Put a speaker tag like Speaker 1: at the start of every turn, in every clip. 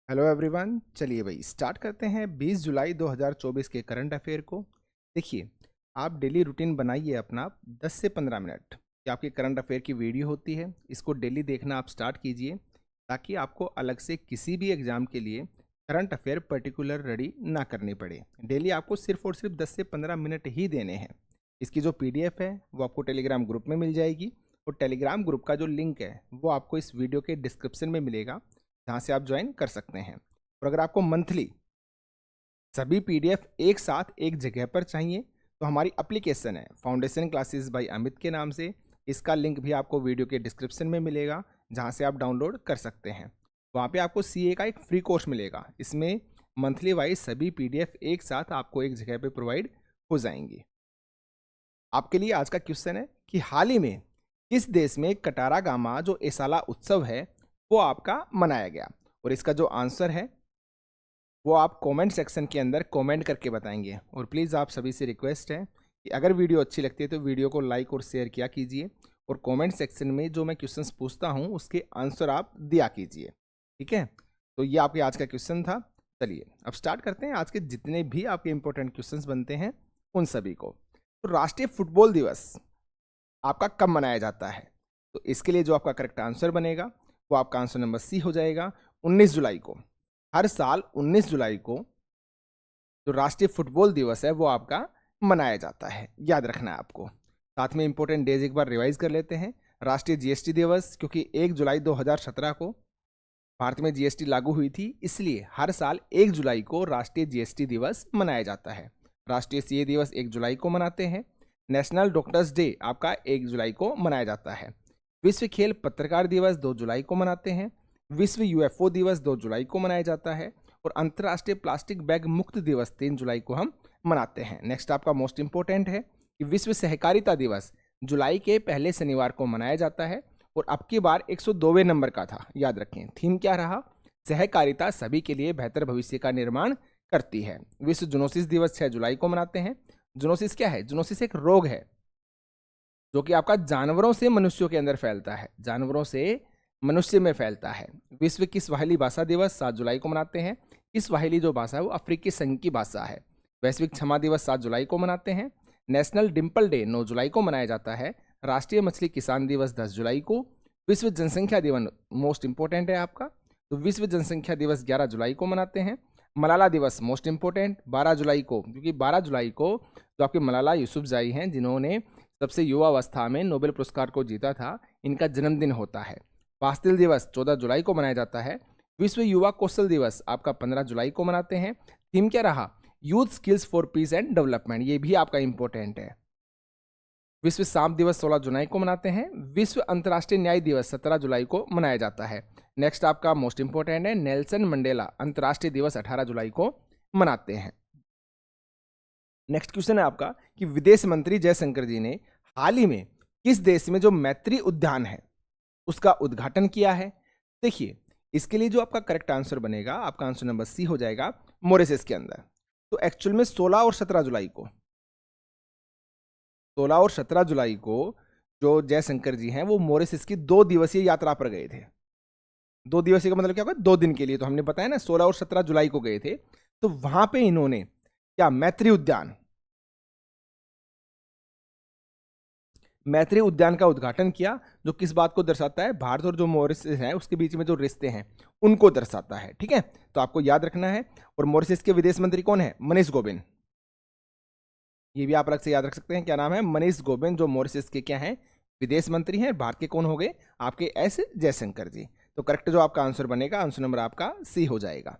Speaker 1: Hello everyone, चलिए भाई start करते हैं 20 जुलाई 2024 के करंट अफेयर को। देखिए, आप डेली रूटीन बनाइए अपना 10 से 15 मिनट कि आपकी करंट अफेयर की वीडियो होती है, इसको डेली देखना आप स्टार्ट कीजिए ताकि आपको अलग से किसी भी एग्ज़ाम के लिए करंट अफेयर पर्टिकुलर रेडी ना करनी पड़े। डेली आपको सिर्फ और सिर्फ 10 से 15 मिनट ही देने हैं। इसकी जो पीडीएफ है वो आपको टेलीग्राम ग्रुप में मिल जाएगी और टेलीग्राम ग्रुप का जो लिंक है वो आपको इस वीडियो के डिस्क्रिप्शन में मिलेगा, जहाँ से आप ज्वाइन कर सकते हैं। और अगर आपको मंथली सभी पीडीएफ एक साथ एक जगह पर चाहिए तो हमारी एप्लीकेशन है फाउंडेशन क्लासेस बाय अमित के नाम से। इसका लिंक भी आपको वीडियो के डिस्क्रिप्शन में मिलेगा, जहाँ से आप डाउनलोड कर सकते हैं। वहाँ पे आपको सीए का एक फ्री कोर्स मिलेगा। इसमें मंथली वाइज सभी पीडीएफ एक साथ आपको एक जगह पे प्रोवाइड हो जाएंगी। आपके लिए आज का क्वेश्चन है कि हाल ही में किस देश में कटारा गामा जो एसाला उत्सव है वो आपका मनाया गया। और इसका जो आंसर है वो आप कमेंट सेक्शन के अंदर कमेंट करके बताएंगे। और प्लीज़ आप सभी से रिक्वेस्ट है कि अगर वीडियो अच्छी लगती है तो वीडियो को लाइक और शेयर किया कीजिए और कमेंट सेक्शन में जो मैं क्वेश्चंस पूछता हूँ उसके आंसर आप दिया कीजिए। ठीक है, तो ये आपके आज का क्वेश्चन था। चलिए अब स्टार्ट करते हैं आज के जितने भी आपके इंपॉर्टेंट क्वेश्चंस बनते हैं उन सभी को। तो राष्ट्रीय फुटबॉल दिवस आपका कब मनाया जाता है? तो इसके लिए जो आपका करेक्ट आंसर बनेगा वो आपका आंसर नंबर सी हो जाएगा, 19 जुलाई को। हर साल 19 जुलाई को जो राष्ट्रीय फुटबॉल दिवस है वो आपका मनाया जाता है, याद रखना है आपको। साथ में इंपॉर्टेंट डेज एक बार रिवाइज कर लेते हैं। राष्ट्रीय जीएसटी दिवस, क्योंकि 1 जुलाई 2017 को भारत में जीएसटी लागू हुई थी, इसलिए हर साल 1 जुलाई को राष्ट्रीय जीएसटी दिवस मनाया जाता है। राष्ट्रीय सीए दिवस 1 जुलाई को मनाते हैं। नेशनल डॉक्टर्स डे आपका 1 जुलाई को मनाया जाता है। विश्व खेल पत्रकार दिवस 2 जुलाई को मनाते हैं। विश्व यूएफओ दिवस 2 जुलाई को मनाया जाता है। और अंतर्राष्ट्रीय प्लास्टिक बैग मुक्त दिवस 3 जुलाई को हम मनाते हैं। नेक्स्ट आपका मोस्ट इंपॉर्टेंट है कि विश्व सहकारिता दिवस जुलाई के पहले शनिवार को मनाया जाता है और अब की बार 102वें नंबर का था, याद रखें। थीम क्या रहा? सहकारिता सभी के लिए बेहतर भविष्य का निर्माण करती है। विश्व जूनोसिस दिवस 6 जुलाई को मनाते हैं। जूनोसिस क्या है? जूनोसिस एक रोग है जो कि आपका जानवरों से मनुष्यों के अंदर फैलता है, जानवरों से मनुष्य में फैलता है। विश्व किस्वाहिली भाषा दिवस 7 जुलाई को मनाते हैं। किस्वाहिली जो भाषा है वो अफ्रीकी संघ की भाषा है। वैश्विक क्षमा दिवस 7 जुलाई को मनाते हैं। नेशनल डिम्पल डे 9 जुलाई को मनाया जाता है। राष्ट्रीय मछली किसान दिवस 10 जुलाई को। विश्व जनसंख्या दिवस मोस्ट इंपॉर्टेंट है आपका, तो विश्व जनसंख्या दिवस 11 जुलाई को मनाते हैं। मलाला दिवस मोस्ट इंपॉर्टेंट 12 जुलाई को, क्योंकि 12 जुलाई को जो आपके मलाला यूसुफजई हैं जिन्होंने सबसे युवा अवस्था में नोबेल पुरस्कार को जीता था, इनका जन्मदिन होता है। पास्तिल दिवस 14 जुलाई को मनाया जाता है। विश्व युवा कौशल दिवस आपका 15 जुलाई को मनाते हैं। थीम क्या रहा? Youth skills for piece and development, ये भी आपका इंपॉर्टेंट है। विश्व सांप दिवस 16 जुलाई को मनाते हैं। विश्व अंतर्राष्ट्रीय न्याय दिवस 17 जुलाई को मनाया जाता है। नेक्स्ट आपका मोस्ट इंपॉर्टेंट है नेल्सन मंडेला अंतर्राष्ट्रीय दिवस 18 जुलाई को मनाते हैं। नेक्स्ट क्वेश्चन है आपका कि विदेश मंत्री जयशंकर जी ने हाल ही में किस देश में जो मैत्री उद्यान है उसका उद्घाटन किया है? देखिए, इसके लिए जो आपका करेक्ट आंसर बनेगा, आपका आंसर नंबर सी हो जाएगा, मॉरिशस के अंदर। तो एक्चुअल में 16 और 17 जुलाई को 16 और 17 जुलाई को जो जयशंकर जी हैं वो मॉरिशस की 2 दिवसीय यात्रा पर गए थे। 2 दिवसीय का मतलब क्या होगा? 2 दिन के लिए। तो हमने बताया ना 16 और 17 जुलाई को गए थे, तो वहां पे इन्होंने क्या मैत्री उद्यान का उद्घाटन किया, जो किस बात को दर्शाता है? भारत और जो मॉरिशस है उसके बीच में जो रिश्ते हैं उनको दर्शाता है। ठीक है, तो आपको याद रखना है। और मॉरिशस के विदेश मंत्री कौन है? मनीष गोबिंद। ये भी आप अलग से याद रख सकते हैं, क्या नाम है? मनीष गोबिंद, जो मॉरिशस के क्या हैं? विदेश मंत्री हैं। भारत के कौन हो गए? आपके एस जयशंकर जी। तो करेक्ट जो आपका आंसर बनेगा, आंसर नंबर आपका सी हो जाएगा।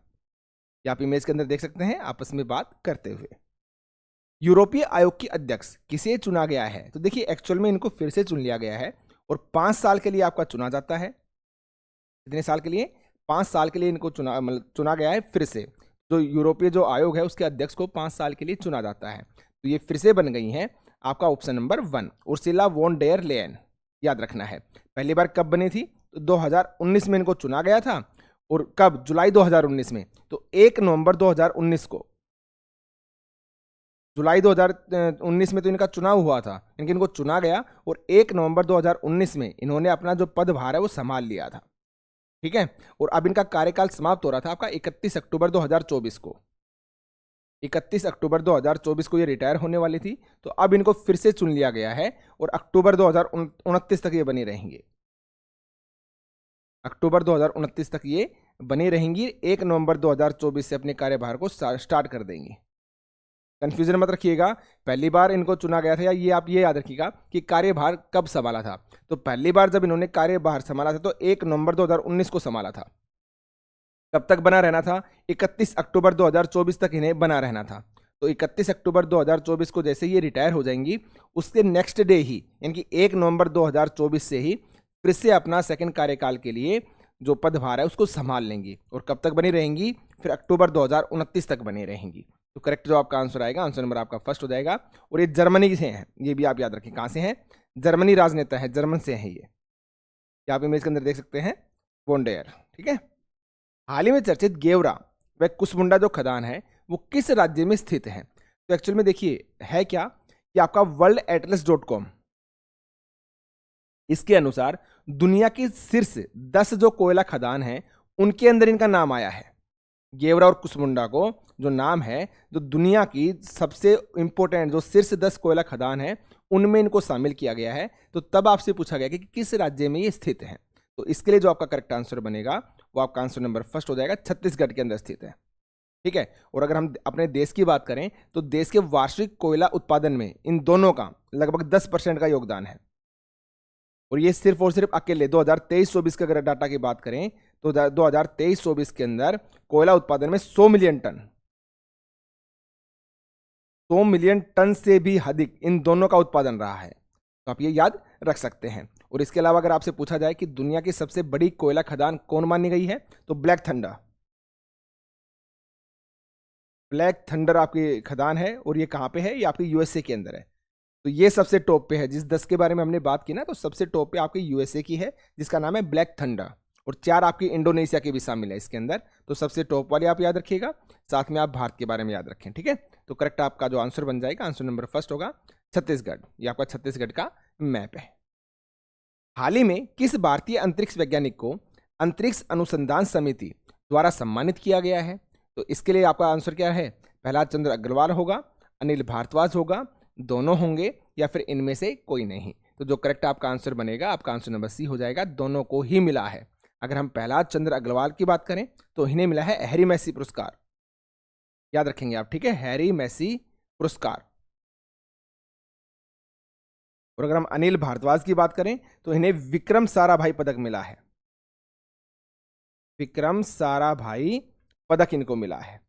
Speaker 1: ये आप इमेज के अंदर देख सकते हैं आपस में बात करते हुए। यूरोपीय आयोग के अध्यक्ष किसे चुना गया है? तो देखिए, एक्चुअल में इनको फिर से चुन लिया गया है और 5 साल के लिए आपका चुना जाता है। कितने साल के लिए? 5 साल के लिए इनको चुना गया है फिर से। जो यूरोपीय जो आयोग है उसके अध्यक्ष को 5 साल के लिए चुना जाता है। तो ये फिर से बन गई हैं आपका option number 1, Ursula von der Leyen. याद रखना है। पहली बार कब बनी थी? तो 2019 में इनको चुना गया था। और कब? जुलाई 2019 में। तो 1 नवंबर 2019 को, जुलाई 2019 में तो इनका चुनाव हुआ था, इनको चुना गया और 1 नवंबर 2019 में इन्होंने अपना जो पदभार है वो संभाल लिया था। ठीक है। और अब इनका कार्यकाल समाप्त हो रहा था आपका 31 अक्टूबर 2024 को। 31 अक्टूबर 2024 को ये रिटायर होने वाली थी, तो अब इनको फिर से चुन लिया गया है और अक्टूबर 2029 तक ये बनी रहेंगी। अक्टूबर 2029 तक ये बनी रहेंगी। 1 नवंबर 2024 से अपने कार्यभार को स्टार्ट कर देंगी। कंफ्यूजन मत रखिएगा, पहली बार इनको चुना गया था, या ये आप ये याद रखिएगा कि कार्यभार कब संभाला था। तो पहली बार जब इन्होंने कार्यभार संभाला था तो 1 नवंबर 2019 को संभाला था। कब तक बना रहना था? 31 अक्टूबर 2024 तक इन्हें बना रहना था। तो 31 अक्टूबर 2024 को जैसे ये रिटायर हो जाएंगी, उसके नेक्स्ट डे ही यानी कि 1 नवंबर 2024 से ही फिर से अपना सेकंड कार्यकाल के लिए जो पदभार है उसको संभाल लेंगी। और कब तक बनी रहेंगी? फिर अक्टूबर 2029 तक बनी रहेंगी। तो करेक्ट जो आपका आंसर आएगा, आंसर नंबर आपका फर्स्ट हो जाएगा। और ये जर्मनी से हैं, ये भी आप याद रखें। कहाँ से हैं? जर्मनी राजनेता है, जर्मन से हैं ये। आप इमेज के अंदर देख सकते हैं, वोंडेयर। ठीक है। हाल ही में चर्चित गेवरा व कुसमुंडा जो खदान है वो किस राज्य में स्थित है? तो एक्चुअल में देखिए है क्या कि आपका worldatlas.com इसके अनुसार दुनिया की शीर्ष 10 जो कोयला खदान है उनके अंदर इनका नाम आया है। गेवरा और कुसमुंडा को जो नाम है, जो दुनिया की सबसे इंपॉर्टेंट जो शीर्ष 10 कोयला खदान है उनमें इनको शामिल किया गया है। तो तब आपसे पूछा गया कि किस राज्य में ये स्थित है। तो इसके लिए जो आपका करेक्ट आंसर बनेगा वो आपका आंसर नंबर फर्स्ट हो जाएगा, छत्तीसगढ़ के अंदर स्थित है। ठीक है। और अगर हम अपने देश की बात करें तो देश के वार्षिक कोयला उत्पादन में इन दोनों का लगभग 10% का योगदान है। और ये सिर्फ और सिर्फ अकेले 2023-24 के अगर डाटा की बात करें तो 2023-24 के अंदर कोयला उत्पादन में 100 मिलियन टन, 100 मिलियन टन से भी अधिक इन दोनों का उत्पादन रहा है। तो आप ये याद रख सकते हैं। और इसके अलावा अगर आपसे पूछा जाए कि दुनिया की सबसे बड़ी कोयला खदान कौन मानी गई है, तो ब्लैक थंडर। ब्लैक थंडर आपकी खदान है। और ये कहाँ पे है? ये आपके यूएसए के अंदर है। तो ये सबसे टॉप पे है। जिस 10 के बारे में हमने बात की ना, तो सबसे टॉप पे आपकी यूएसए की है जिसका नाम है ब्लैक थंडर। और 4 आपकी इंडोनेशिया की भी शामिल है इसके अंदर। तो सबसे टॉप वाली आप याद रखिएगा, साथ में आप भारत के बारे में याद रखें। ठीक है। तो करेक्ट आपका जो आंसर बन जाएगा, आंसर नंबर फर्स्ट होगा छत्तीसगढ़। ये आपका छत्तीसगढ़ का मैप है। हाल ही में किस भारतीय अंतरिक्ष वैज्ञानिक को अंतरिक्ष अनुसंधान समिति द्वारा सम्मानित किया गया है? तो इसके लिए आपका आंसर क्या है? प्रहलाद चंद्र अग्रवाल होगा, अनिल भारद्वाज होगा, दोनों होंगे, या फिर इनमें से कोई नहीं। तो जो करेक्ट आपका आंसर बनेगा, आपका आंसर नंबर सी हो जाएगा, दोनों को ही मिला है। अगर हम प्रहलाद चंद्र अग्रवाल की बात करें तो इन्हें मिला है हैरी मैसी पुरस्कार। याद रखेंगे आप। ठीक है, हैरी मैसी पुरस्कार। और अगर हम अनिल भारद्वाज की बात करें तो इन्हें विक्रम साराभाई पदक मिला है। विक्रम साराभाई पदक इनको मिला है।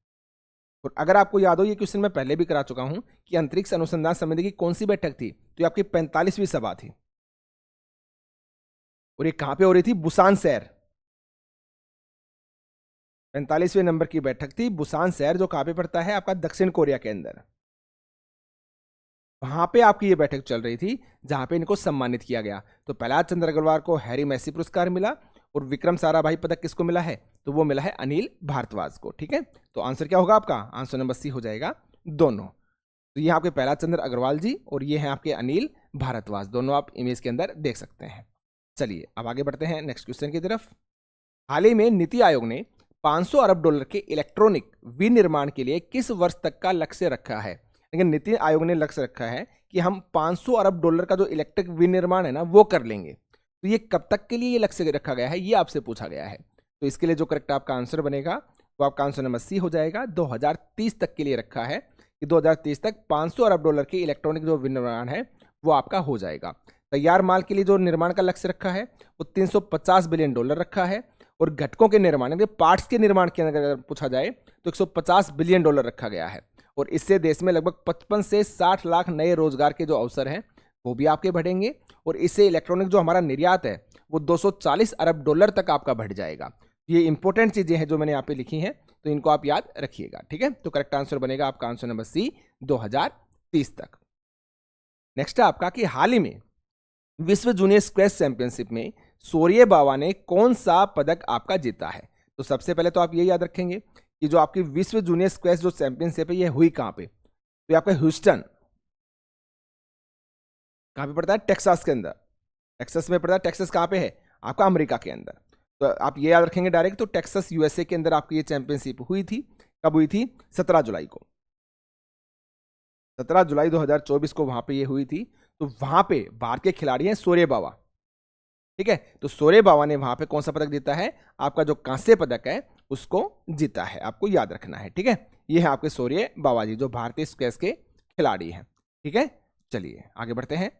Speaker 1: और अगर आपको याद हो, ये क्वेश्चन मैं पहले भी करा चुका हूं कि अंतरिक्ष अनुसंधान समिति की कौन सी बैठक थी, तो ये आपकी 45वीं सभा थी। और ये कहां पे हो रही थी? बुसान शहर। 45वें नंबर की बैठक थी बुसान शहर, जो कहां पे पड़ता है? आपका दक्षिण कोरिया के अंदर। वहां पे आपकी ये बैठक चल रही थी जहां पे इनको सम्मानित किया गया। तो प्रहलाद चंद्र अग्रवाल को हैरी मैसी पुरस्कार मिला और विक्रम साराभाई पदक किसको मिला है? तो वो मिला है अनिल भारद्वाज को। ठीक है। तो आंसर क्या होगा आपका? आंसर नंबर सी हो जाएगा, दोनों। तो ये आपके प्रहलाद चंद्र अग्रवाल जी और ये हैं आपके अनिल भारद्वाज, दोनों आप इमेज के अंदर देख सकते हैं। चलिए अब आगे बढ़ते हैं नेक्स्ट क्वेश्चन की तरफ। हाल ही में नीति आयोग ने 500 अरब डॉलर के इलेक्ट्रॉनिक विनिर्माण के लिए किस वर्ष तक का लक्ष्य रखा है? लेकिन नीति आयोग ने लक्ष्य रखा है कि हम 500 अरब डॉलर का जो इलेक्ट्रिक विनिर्माण है ना वो कर लेंगे। तो ये कब तक के लिए ये लक्ष्य रखा गया है, ये आपसे पूछा गया है। तो इसके लिए जो करेक्ट आपका आंसर बनेगा वो आपका आंसर नंबर सी हो जाएगा। 2030 तक के लिए रखा है कि 2030 तक 500 अरब डॉलर के इलेक्ट्रॉनिक जो विनिर्माण है वो आपका हो जाएगा। तैयार माल के लिए जो निर्माण का लक्ष्य रखा है वो 350 बिलियन डॉलर रखा है। और घटकों के निर्माण पार्ट्स के निर्माण के अगर पूछा जाए तो 150 बिलियन डॉलर रखा गया है। और इससे देश में लगभग 55 से 60 लाख नए रोजगार के जो अवसर हैं वो भी आपके बढ़ेंगे। और इससे इलेक्ट्रॉनिक जो हमारा निर्यात है वो 240 अरब डॉलर तक आपका बढ़ जाएगा। ये इंपॉर्टेंट चीजें हैं जो मैंने यहाँ पे लिखी हैं, तो इनको आप याद रखिएगा। ठीक है। तो करेक्ट आंसर बनेगा आपका आंसर नंबर सी, 2030 तक। नेक्स्ट है आपका कि हाल ही में विश्व जूनियर स्क्वैश चैंपियनशिप में शौर्य बावा ने कौन सा पदक आपका जीता है? तो सबसे पहले तो आप ये याद रखेंगे कि जो आपकी विश्व जूनियर स्क्वैश जो चैंपियनशिप है ये हुई कहां पे? तो ये आपका ह्यूस्टन, कहां पे पड़ता है? टेक्सास के अंदर। टेक्सास में पड़ता है। टेक्सास कहां पे है? आपका अमेरिका के अंदर। तो आप ये याद रखेंगे डायरेक्ट। तो टेक्सास यूएसए के अंदर आपकी ये चैंपियनशिप हुई थी, कब हुई थी? 17 जुलाई को। 17 जुलाई 2024 को वहां पे ये हुई थी। तो वहां पे भारत के खिलाड़ी हैं सूर्य बाबा, ठीक है। तो सूर्य बाबा ने वहां पे कौन सा पदक जीता है? आपका जो कांस्य पदक है उसको जीता है, आपको याद रखना है, ठीक है। ये है आपके सूर्य बाबा जी, जो भारतीय स्क्वैश के खिलाड़ी हैं, ठीक है। चलिए आगे बढ़ते हैं।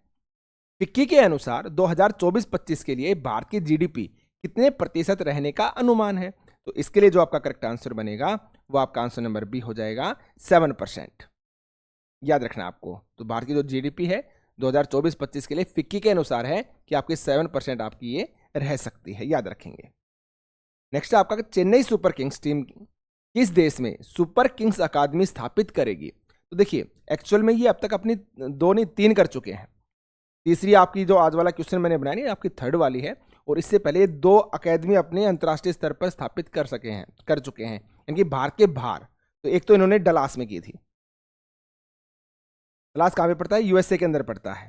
Speaker 1: फिक्की के अनुसार 2024-25 के लिए भारत की जीडीपी कितने प्रतिशत रहने का अनुमान है? तो इसके लिए जो आपका करेक्ट आंसर बनेगा वो आपका आंसर नंबर बी हो जाएगा 7%। याद रखना आपको। तो भारत की जो जीडीपी है 2024-25 के लिए फिक्की के अनुसार है कि आपकी 7% आपकी ये रह सकती है, याद रखेंगे। नेक्स्ट आपका चेन्नई सुपर किंग्स टीम किस देश में सुपर किंग्स अकादमी स्थापित करेगी? तो देखिए एक्चुअल में ये अब तक अपनी 2 नहीं 3 कर चुके हैं। तीसरी आपकी जो आज वाला क्वेश्चन मैंने बनाया नहीं, आपकी थर्ड वाली है। और इससे पहले 2 अकेडमी अपने अंतर्राष्ट्रीय स्तर पर स्थापित कर चुके हैं, इनकी भारत के बाहर। तो एक तो इन्होंने डलास में की थी। डलास कहाँ पे पड़ता है? यूएसए के अंदर पड़ता है,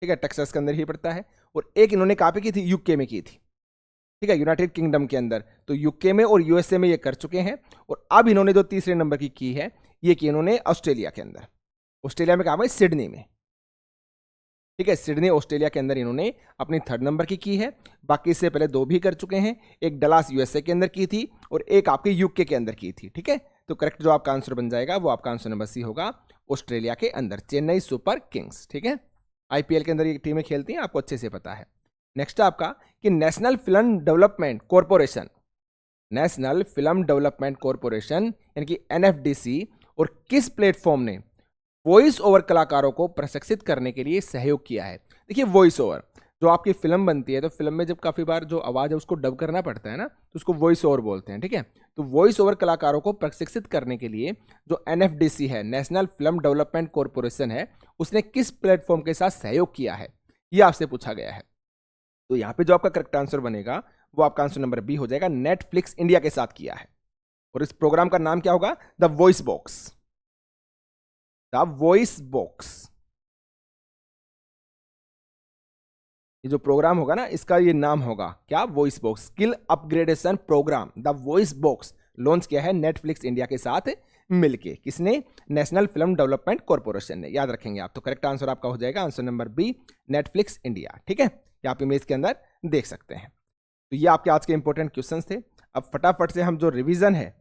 Speaker 1: ठीक है, टेक्सास के अंदर ही पड़ता है। और एक इन्होंने कहाँ पे की थी? यूके में की थी, ठीक है, यूनाइटेड किंगडम के अंदर। तो यूके में और यूएसए में ये कर चुके हैं। और अब इन्होंने जो तीसरे नंबर की है ये की इन्होंने ऑस्ट्रेलिया के अंदर। ऑस्ट्रेलिया में कहा है? सिडनी में, ठीक है, सिडनी ऑस्ट्रेलिया के अंदर इन्होंने अपनी थर्ड नंबर की है। बाकी इससे पहले 2 भी कर चुके हैं, एक डलास यूएसए के अंदर की थी और एक आपके यूके के अंदर की थी, ठीक है। तो करेक्ट जो आपका आंसर बन जाएगा वो आपका आंसर नंबर सी होगा, ऑस्ट्रेलिया के अंदर चेन्नई सुपर किंग्स, ठीक है। आईपीएल के अंदर ये टीमें खेलती हैं, आपको अच्छे से पता है। नेक्स्ट आपका कि national film development corporation, national film development corporation यानी कि एनएफडीसी और किस प्लेटफॉर्म ने वॉइस ओवर कलाकारों को प्रशिक्षित करने के लिए सहयोग किया है? देखिए वॉइस ओवर, जो आपकी फिल्म बनती है तो फिल्म में जब काफ़ी बार जो आवाज़ है उसको डब करना पड़ता है ना, तो उसको वॉइस ओवर बोलते हैं, ठीक है। तो वॉइस ओवर कलाकारों को प्रशिक्षित करने के लिए जो एनएफडीसी है, नेशनल फिल्म डेवलपमेंट कॉरपोरेशन है, उसने किस प्लेटफॉर्म के साथ सहयोग किया है, ये आपसे पूछा गया है। तो यहाँ पे जो आपका करेक्ट आंसर बनेगा वो आपका आंसर नंबर बी हो जाएगा, नेटफ्लिक्स इंडिया के साथ किया है। और इस प्रोग्राम का नाम क्या होगा? The voice box, the voice box. ये जो प्रोग्राम होगा ना इसका ये नाम होगा क्या? Voice box skill upgradation programme, the voice box launch किया है नेटफ्लिक्स इंडिया के साथ मिलके। किसने? नेशनल फिल्म डेवलपमेंट कॉरपोरेशन ने, याद रखेंगे आप। तो करेक्ट आंसर आपका हो जाएगा answer number B, Netflix India, ठीक है। ये आप इमेज के अंदर देख सकते हैं। तो ये आपके आज के इंपॉर्टेंट क्वेश्चंस थे। अब फटाफट से हम जो रिवीजन है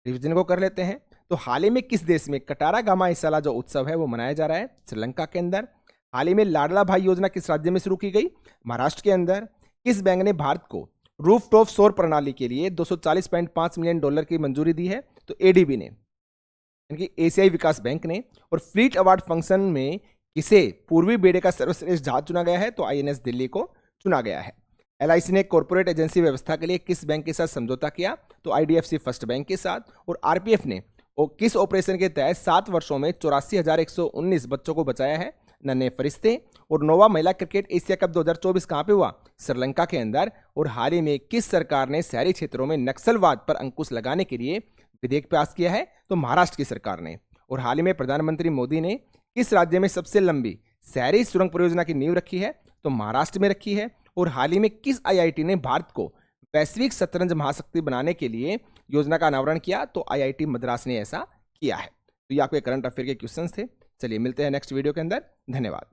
Speaker 1: रिवीजन को कर लेते हैं। तो हाल ही में किस देश में कटारा गामा इसाला जो उत्सव है वो मनाया जा रहा है? श्रीलंका के अंदर। हाल ही में लाडला भाई योजना किस राज्य में शुरू की गई? महाराष्ट्र के अंदर। किस बैंक ने भारत को रूफटॉप सौर प्रणाली के लिए $240.5 मिलियन की मंजूरी दी है? तो एडीबी ने, यानी कि एशियाई विकास बैंक ने। और फ्लीट अवार्ड फंक्शन में किसे पूर्वी बेड़े का सर्वश्रेष्ठ जहाज चुना गया है? तो आईएनएस दिल्ली को चुना गया है। एलआईसी ने कॉर्पोरेट एजेंसी व्यवस्था के लिए किस बैंक के साथ समझौता किया? तो आईडीएफसी फर्स्ट बैंक के साथ। और आरपीएफ ने किस ऑपरेशन के तहत 7 वर्षों में 84,119 बच्चों को बचाया है? नन्हे फरिश्ते। और नोवा महिला क्रिकेट एशिया कप 2024 कहाँ पे हुआ? श्रीलंका के अंदर। और हाल ही में किस सरकार ने शहरी क्षेत्रों में नक्सलवाद पर अंकुश लगाने के लिए विधेयक पास किया है? तो महाराष्ट्र की सरकार ने। और हाल ही में प्रधानमंत्री मोदी ने किस राज्य में सबसे लंबी शहरी सुरंग परियोजना की नींव रखी है? तो महाराष्ट्र में रखी है। और हाल ही में किस आईआईटी ने भारत को वैश्विक शतरंज महाशक्ति बनाने के लिए योजना का अनावरण किया? तो आईआईटी मद्रास ने ऐसा किया है। तो ये आपके करंट अफेयर के क्वेश्चंस थे। चलिए मिलते हैं नेक्स्ट वीडियो के अंदर। धन्यवाद।